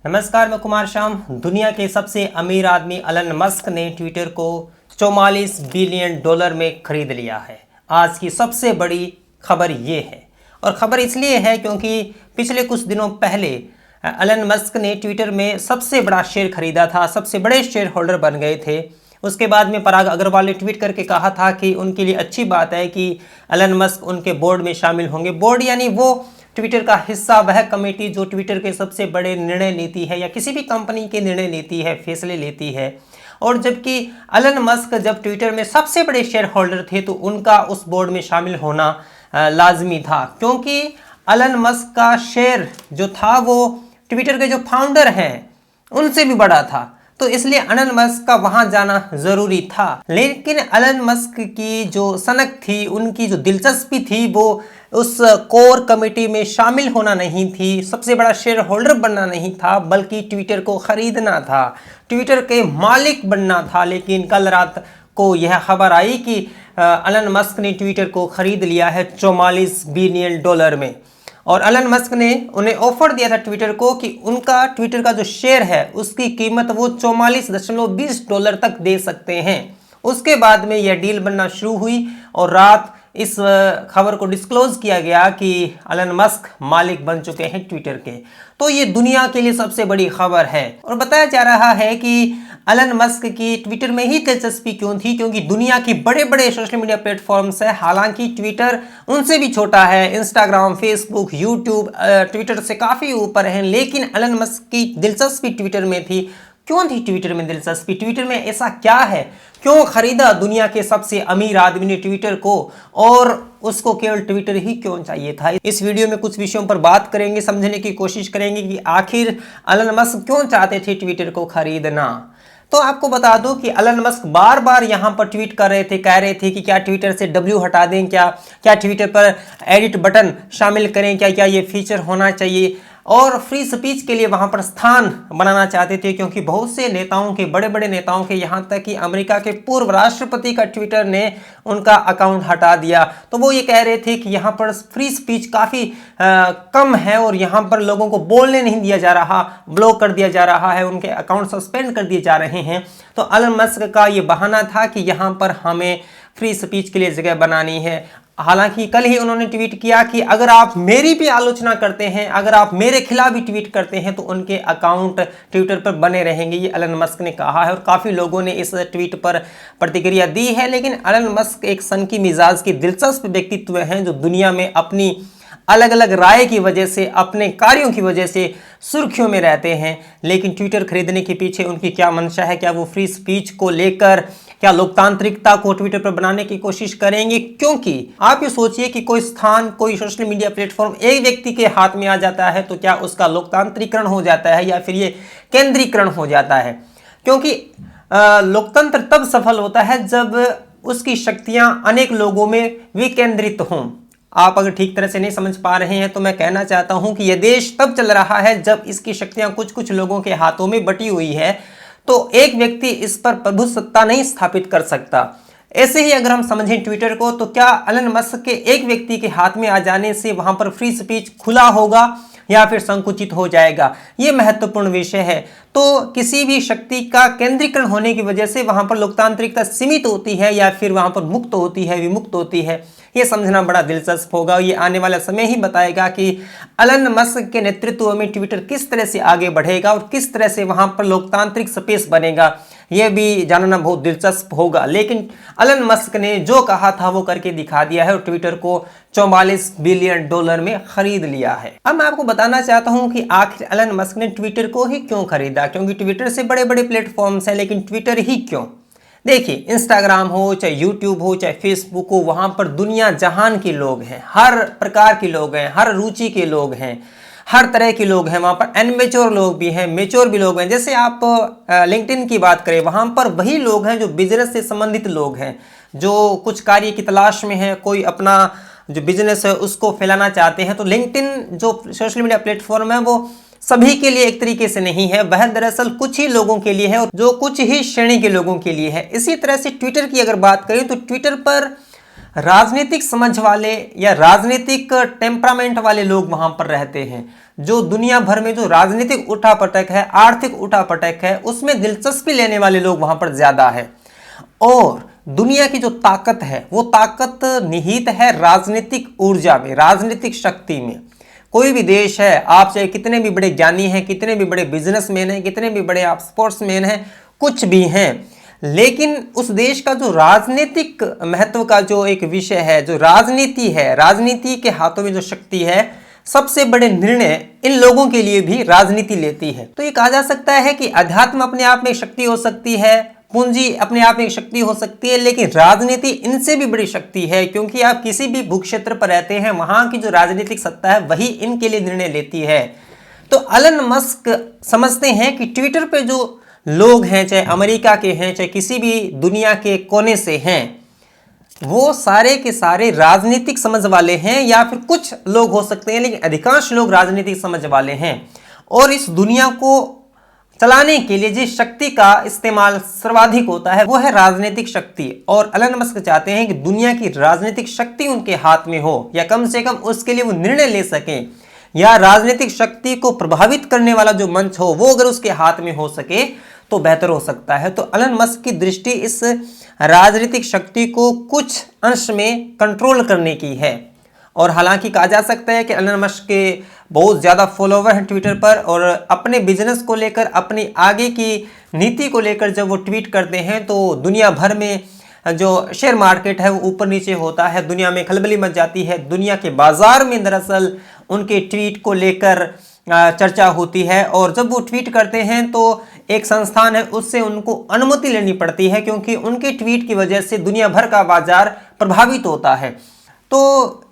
नमस्कार, मैं कुमार श्याम। दुनिया के सबसे अमीर आदमी एलन मस्क ने ट्विटर को 44 बिलियन डॉलर में खरीद लिया है। आज की सबसे बड़ी खबर ये है, और खबर इसलिए है क्योंकि पिछले कुछ दिनों पहले एलन मस्क ने ट्विटर में सबसे बड़ा शेयर खरीदा था, सबसे बड़े शेयर होल्डर बन गए थे। उसके बाद में पराग अग्रवाल ने ट्वीट करके कहा था कि उनके लिए अच्छी बात है कि एलन मस्क उनके बोर्ड में शामिल होंगे। बोर्ड यानी वो ट्विटर का हिस्सा, वह कमेटी जो ट्विटर के सबसे बड़े निर्णय लेती है या किसी भी कंपनी के निर्णय लेती है, फैसले लेती है। और जबकि एलन मस्क जब ट्विटर में सबसे बड़े शेयर होल्डर थे तो उनका उस बोर्ड में शामिल होना लाजमी था, क्योंकि एलन मस्क का शेयर जो था वो ट्विटर के जो फाउंडर हैं उनसे भी बड़ा था, तो इसलिए एलन मस्क का वहां जाना जरूरी था। लेकिन एलन मस्क की जो सनक थी, उनकी जो दिलचस्पी थी, वो उस कोर कमेटी में शामिल होना नहीं थी, सबसे बड़ा शेयर होल्डर बनना नहीं था, बल्कि ट्विटर को खरीदना था, ट्विटर के मालिक बनना था। लेकिन कल रात को यह खबर आई कि एलन मस्क ने ट्विटर को खरीद लिया है 44 बिलियन डॉलर में। और एलन मस्क ने उन्हें ऑफर दिया था ट्विटर को कि उनका ट्विटर का जो शेयर है उसकी कीमत वो 44.20 डॉलर तक दे सकते हैं। उसके बाद में यह डील बनना शुरू हुई और रात इस खबर को डिस्क्लोज किया गया कि एलन मस्क मालिक बन चुके हैं ट्विटर के। तो ये दुनिया के लिए सबसे बड़ी खबर है। और बताया जा रहा है कि एलन मस्क की ट्विटर में ही दिलचस्पी क्यों थी, क्योंकि दुनिया की बड़े बड़े सोशल मीडिया प्लेटफॉर्म्स है, हालांकि ट्विटर उनसे भी छोटा है, इंस्टाग्राम, फेसबुक, यूट्यूब ट्विटर से काफ़ी ऊपर हैं, लेकिन एलन मस्क की दिलचस्पी ट्विटर में थी। क्यों थी ट्विटर में दिलचस्पी? ट्विटर में ऐसा क्या है, क्यों खरीदा दुनिया के सबसे अमीर आदमी ने ट्विटर को, और उसको केवल ट्विटर ही क्यों चाहिए था? इस वीडियो में कुछ विषयों पर बात करेंगे, समझने की कोशिश करेंगे कि आखिर एलन मस्क क्यों चाहते थे ट्विटर को खरीदना। तो आपको बता दूं कि एलन मस्क बार बार यहां पर ट्वीट कर रहे थे, कह रहे थे कि क्या ट्विटर से W हटा दें, क्या ट्विटर पर एडिट बटन शामिल करें, क्या ये फीचर होना चाहिए, और फ्री स्पीच के लिए वहां पर स्थान बनाना चाहते थे, क्योंकि बहुत से नेताओं के, बड़े बड़े नेताओं के, यहां तक कि अमेरिका के पूर्व राष्ट्रपति का ट्विटर ने उनका अकाउंट हटा दिया। तो वो ये कह रहे थे कि यहां पर फ्री स्पीच काफ़ी कम है और यहां पर लोगों को बोलने नहीं दिया जा रहा, ब्लॉक कर दिया जा रहा है, उनके अकाउंट सस्पेंड कर दिए जा रहे हैं। तो एलन मस्क का ये बहाना था कि यहां पर हमें फ्री स्पीच के लिए जगह बनानी है। हालांकि कल ही उन्होंने ट्वीट किया कि अगर आप मेरी भी आलोचना करते हैं, अगर आप मेरे खिलाफ भी ट्वीट करते हैं तो उनके अकाउंट ट्विटर पर बने रहेंगे, ये एलन मस्क ने कहा है। और काफ़ी लोगों ने इस ट्वीट पर प्रतिक्रिया दी है। लेकिन एलन मस्क एक सनकी मिजाज की दिलचस्प व्यक्तित्व हैं, जो दुनिया में अपनी अलग अलग राय की वजह से, अपने कार्यों की वजह से सुर्खियों में रहते हैं। लेकिन ट्विटर खरीदने के पीछे उनकी क्या मंशा है? क्या वो फ्री स्पीच को लेकर, क्या लोकतांत्रिकता को ट्विटर पर बनाने की कोशिश करेंगे? क्योंकि आप ये सोचिए कि कोई स्थान, कोई सोशल मीडिया प्लेटफॉर्म एक व्यक्ति के हाथ में आ जाता है तो क्या उसका लोकतांत्रिकरण हो जाता है या फिर ये केंद्रीकरण हो जाता है? क्योंकि लोकतंत्र तब सफल होता है जब उसकी शक्तियां अनेक लोगों में विकेंद्रित हों। आप अगर ठीक तरह से नहीं समझ पा रहे हैं तो मैं कहना चाहता हूं कि यह देश तब चल रहा है जब इसकी शक्तियां कुछ कुछ लोगों के हाथों में बटी हुई है, तो एक व्यक्ति इस पर प्रभुसत्ता नहीं स्थापित कर सकता। ऐसे ही अगर हम समझें ट्विटर को, तो क्या एलन मस्क के एक व्यक्ति के हाथ में आ जाने से वहां पर फ्री स्पीच खुला होगा या फिर संकुचित हो जाएगा? ये महत्वपूर्ण विषय है। तो किसी भी शक्ति का केंद्रीकरण होने की वजह से वहां पर लोकतांत्रिकता सीमित होती है या फिर वहां पर मुक्त होती है, विमुक्त होती है, ये समझना बड़ा दिलचस्प होगा। ये आने वाला समय ही बताएगा कि एलन मस्क के नेतृत्व में ट्विटर किस तरह से आगे बढ़ेगा और किस तरह से वहां पर लोकतांत्रिक स्पेस बनेगा, यह भी जानना बहुत दिलचस्प होगा। लेकिन एलन मस्क ने जो कहा था वो करके दिखा दिया है और ट्विटर को 44 बिलियन डॉलर में खरीद लिया है। अब मैं आपको बताना चाहता हूं कि आखिर एलन मस्क ने ट्विटर को ही क्यों खरीदा, क्योंकि ट्विटर से बड़े बड़े प्लेटफॉर्म्स हैं, लेकिन ट्विटर ही क्यों? देखिए, इंस्टाग्राम हो, चाहे यूट्यूब हो, चाहे फेसबुक हो, वहां पर दुनिया जहान के लोग हैं, हर प्रकार के लोग हैं, हर रुचि के लोग हैं, हर तरह के लोग हैं। वहां पर अनमेच्योर लोग भी हैं, मेच्योर भी लोग हैं। जैसे आप लिंक्डइन की बात करें, वहां पर वही लोग हैं जो बिजनेस से संबंधित लोग हैं, जो कुछ कार्य की तलाश में हैं, कोई अपना जो बिजनेस है उसको फैलाना चाहते हैं। तो लिंक्डइन जो सोशल मीडिया प्लेटफॉर्म है वो सभी के लिए एक तरीके से नहीं है, वह दरअसल कुछ ही लोगों के लिए है और जो कुछ ही श्रेणी के लोगों के लिए है। इसी तरह से ट्विटर की अगर बात करें तो ट्विटर पर राजनीतिक समझ वाले या राजनीतिक टेम्परामेंट वाले लोग वहां पर रहते हैं, जो दुनिया भर में जो राजनीतिक उठापटक है, आर्थिक उठापटक है, उसमें दिलचस्पी लेने वाले लोग वहां पर ज्यादा है। और दुनिया की जो ताकत है वो ताकत निहित है राजनीतिक ऊर्जा में, राजनीतिक शक्ति में। कोई भी देश है, आप चाहे कितने भी बड़े ज्ञानी हैं, कितने भी बड़े बिजनेसमैन हैं, कितने भी बड़े आप स्पोर्ट्समैन हैं, कुछ भी हैं, लेकिन उस देश का जो राजनीतिक महत्व का जो एक विषय है, जो राजनीति है, राजनीति के हाथों में जो शक्ति है, सबसे बड़े निर्णय इन लोगों के लिए भी राजनीति लेती है। तो ये कहा जा सकता है कि अध्यात्म अपने आप में एक शक्ति हो सकती है, पूंजी अपने आप में एक शक्ति हो सकती है, लेकिन राजनीति इनसे भी बड़ी शक्ति है, क्योंकि आप किसी भी भूक्षेत्र पर रहते हैं, वहां की जो राजनीतिक सत्ता है वही इनके लिए निर्णय लेती है। तो एलन मस्क समझते हैं कि ट्विटर पे जो लोग हैं, चाहे अमेरिका के हैं, चाहे किसी भी दुनिया के कोने से हैं, वो सारे के सारे राजनीतिक समझ वाले हैं, या फिर कुछ लोग हो सकते हैं, लेकिन अधिकांश लोग राजनीतिक समझ वाले हैं। और इस दुनिया को चलाने के लिए जिस शक्ति का इस्तेमाल सर्वाधिक होता है वो है राजनीतिक शक्ति। और एलन मस्क चाहते हैं कि दुनिया की राजनीतिक शक्ति उनके हाथ में हो, या कम से कम उसके लिए वो निर्णय ले सकें, या राजनीतिक शक्ति को प्रभावित करने वाला जो मंच हो वो अगर उसके हाथ में हो सके तो बेहतर हो सकता है। तो एलन मस्क की दृष्टि इस राजनीतिक शक्ति को कुछ अंश में कंट्रोल करने की है। और हालांकि कहा जा सकता है कि एलन मस्क के बहुत ज़्यादा फॉलोवर हैं ट्विटर पर, और अपने बिजनेस को लेकर, अपनी आगे की नीति को लेकर जब वो ट्वीट करते हैं तो दुनिया भर में जो शेयर मार्केट है वो ऊपर नीचे होता है, दुनिया में खलबली मच जाती है, दुनिया के बाजार में दरअसल उनके ट्वीट को लेकर चर्चा होती है। और जब वो ट्वीट करते हैं तो एक संस्थान है उससे उनको अनुमति लेनी पड़ती है, क्योंकि उनके ट्वीट की वजह से दुनिया भर का बाजार प्रभावित होता है। तो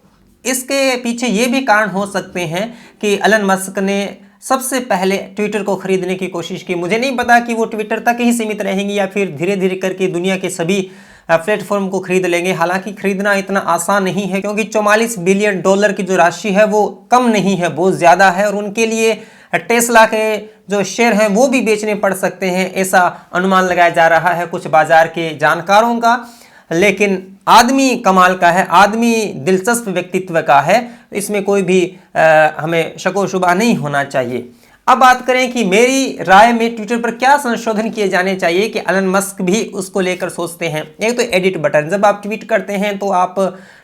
इसके पीछे ये भी कारण हो सकते हैं कि एलन मस्क ने सबसे पहले ट्विटर को खरीदने की कोशिश की। मुझे नहीं पता कि वो ट्विटर तक ही सीमित रहेंगे या फिर धीरे धीरे करके दुनिया के सभी प्लेटफॉर्म को खरीद लेंगे। हालांकि खरीदना इतना आसान नहीं है, क्योंकि 44 बिलियन डॉलर की जो राशि है वो कम नहीं है, बहुत ज़्यादा है, और उनके लिए टेस्ला के जो शेयर हैं वो भी बेचने पड़ सकते हैं, ऐसा अनुमान लगाया जा रहा है कुछ बाजार के जानकारों का। लेकिन आदमी कमाल का है, आदमी दिलचस्प व्यक्तित्व का है, इसमें कोई भी हमें शको शुबा नहीं होना चाहिए। अब बात करें कि मेरी राय में ट्विटर पर क्या संशोधन किए जाने चाहिए कि एलन मस्क भी उसको लेकर सोचते हैं। एक तो एडिट बटन, जब आप ट्वीट करते हैं तो आप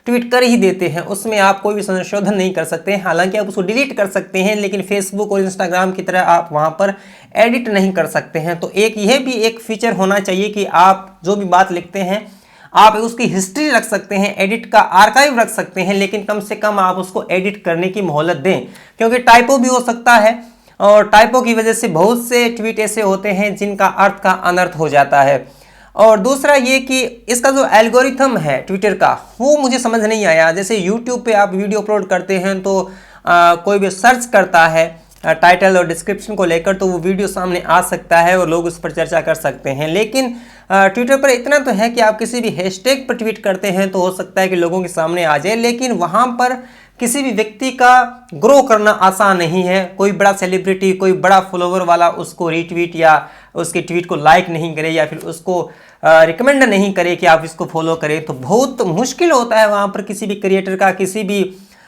ट्वीट कर ही देते हैं, उसमें आप कोई भी संशोधन नहीं कर सकते हैं। हालांकि आप उसको डिलीट कर सकते हैं, लेकिन फेसबुक और इंस्टाग्राम की तरह आप वहां पर एडिट नहीं कर सकते हैं। तो एक यह भी एक फीचर होना चाहिए कि आप जो भी बात लिखते हैं आप उसकी हिस्ट्री रख सकते हैं, एडिट का आर्काइव रख सकते हैं, लेकिन कम से कम आप उसको एडिट करने की मोहलत दें, क्योंकि टाइपो भी हो सकता है, और टाइपो की वजह से बहुत से ट्वीट ऐसे होते हैं जिनका अर्थ का अनर्थ हो जाता है। और दूसरा ये कि इसका जो एल्गोरिथम है ट्विटर का वो मुझे समझ नहीं आया। जैसे यूट्यूब पे आप वीडियो अपलोड करते हैं तो कोई भी सर्च करता है टाइटल और डिस्क्रिप्शन को लेकर तो वो वीडियो सामने आ सकता है और लोग उस पर चर्चा कर सकते हैं। लेकिन ट्विटर पर इतना तो है कि आप किसी भी हैशटैग पर ट्वीट करते हैं तो हो सकता है कि लोगों के सामने आ जाए, लेकिन वहाँ पर किसी भी व्यक्ति का ग्रो करना आसान नहीं है। कोई बड़ा सेलिब्रिटी, कोई बड़ा फॉलोवर वाला उसको रीट्वीट या उसके ट्वीट को लाइक नहीं करे या फिर उसको रिकमेंड नहीं करे कि आप इसको फॉलो करें, तो बहुत मुश्किल होता है वहाँ पर किसी भी क्रिएटर का, किसी भी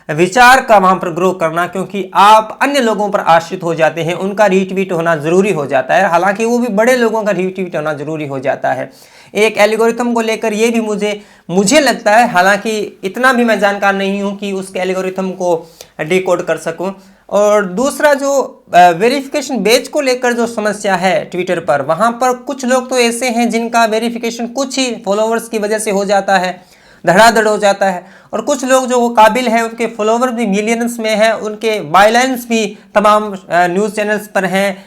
विचार का वहाँ पर ग्रो करना, क्योंकि आप अन्य लोगों पर आश्रित हो जाते हैं, उनका रीट्वीट होना ज़रूरी हो जाता है। हालांकि वो भी बड़े लोगों का रीट्वीट होना ज़रूरी हो जाता है। एक एल्गोरिथम को लेकर ये भी मुझे लगता है, हालांकि इतना भी मैं जानकार नहीं हूँ कि उसके एल्गोरिथम को डिकोड कर सकूँ। और दूसरा जो वेरिफिकेशन बेच को लेकर जो समस्या है ट्विटर पर, वहाँ पर कुछ लोग तो ऐसे हैं जिनका वेरिफिकेशन कुछ ही फॉलोवर्स की वजह से हो जाता है, धड़ाधड़ हो जाता है, और कुछ लोग जो वो काबिल हैं, उनके फॉलोवर भी मिलियंस में हैं, उनके बायलाइंस भी तमाम न्यूज़ चैनल्स पर हैं,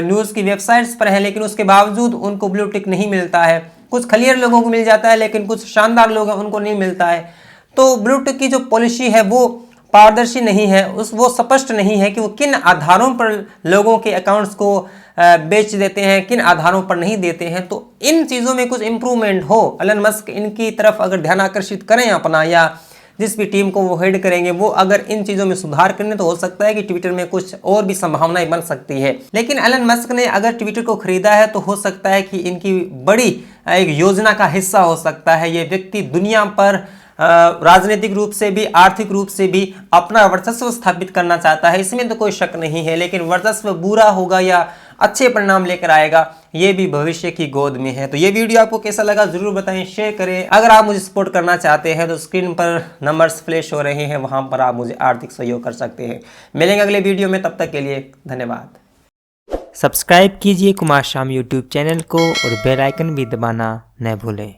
न्यूज़ की वेबसाइट्स पर हैं, लेकिन उसके बावजूद उनको ब्लू टिक नहीं मिलता है। कुछ खलियर लोगों को मिल जाता है, लेकिन कुछ शानदार लोग हैं उनको नहीं मिलता है। तो ब्लू टिक की जो पॉलिसी है वो पारदर्शी नहीं है, वो स्पष्ट नहीं है कि वो किन आधारों पर लोगों के अकाउंट्स को बेच देते हैं, किन आधारों पर नहीं देते हैं। तो इन चीज़ों में कुछ इम्प्रूवमेंट हो, एलन मस्क इनकी तरफ अगर ध्यान आकर्षित करें अपना, या जिस भी टीम को वो हेड करेंगे, वो अगर इन चीज़ों में सुधार करें तो हो सकता है कि ट्विटर में कुछ और भी संभावनाएं बन सकती है। लेकिन एलन मस्क ने अगर ट्विटर को खरीदा है तो हो सकता है कि इनकी बड़ी एक योजना का हिस्सा हो सकता है। ये व्यक्ति दुनिया पर राजनीतिक रूप से भी, आर्थिक रूप से भी अपना वर्चस्व स्थापित करना चाहता है, इसमें तो कोई शक नहीं है। लेकिन वर्चस्व बुरा होगा या अच्छे परिणाम लेकर आएगा, ये भी भविष्य की गोद में है। तो ये वीडियो आपको कैसा लगा जरूर बताएं, शेयर करें। अगर आप मुझे सपोर्ट करना चाहते हैं तो स्क्रीन पर नंबर्स फ्लैश हो रहे हैं, वहां पर आप मुझे आर्थिक सहयोग कर सकते हैं। मिलेंगे अगले वीडियो में, तब तक के लिए धन्यवाद। सब्सक्राइब कीजिए कुमार शाम यूट्यूब चैनल को और बेल आइकन भी दबाना न भूलें।